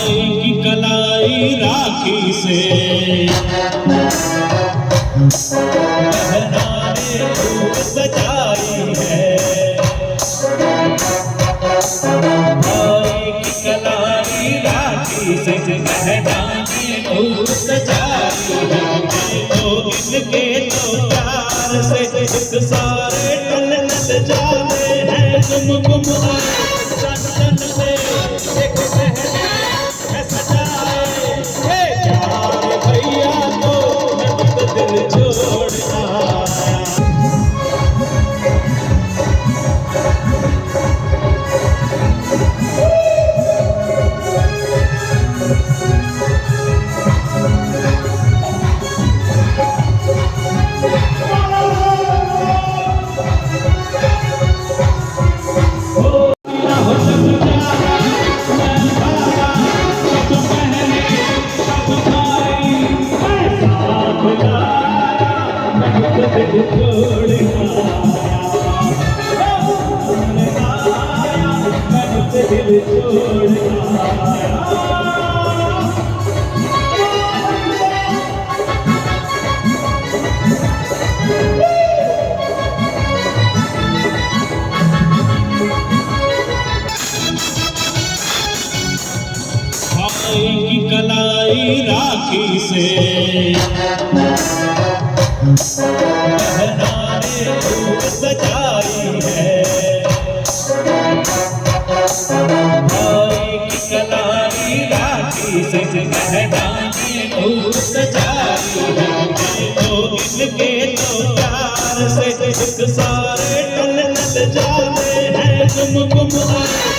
की कलाई राखी से बहनाने धूप सजाई है। भाई की कलाई राखी से बहनाने धूप सजाई है। तो इनके तो प्यार से एक सारे टल नल जाते हैं। तुम गुम आए सन सन से एक की कलाई राखी से बहनाने धूप सजाई है। भाई की कलाई राखी से बहनाने धूप सजाई है। तो इनके तो प्यार से एक सारे टल नल जाते हैं। तुम गुम आए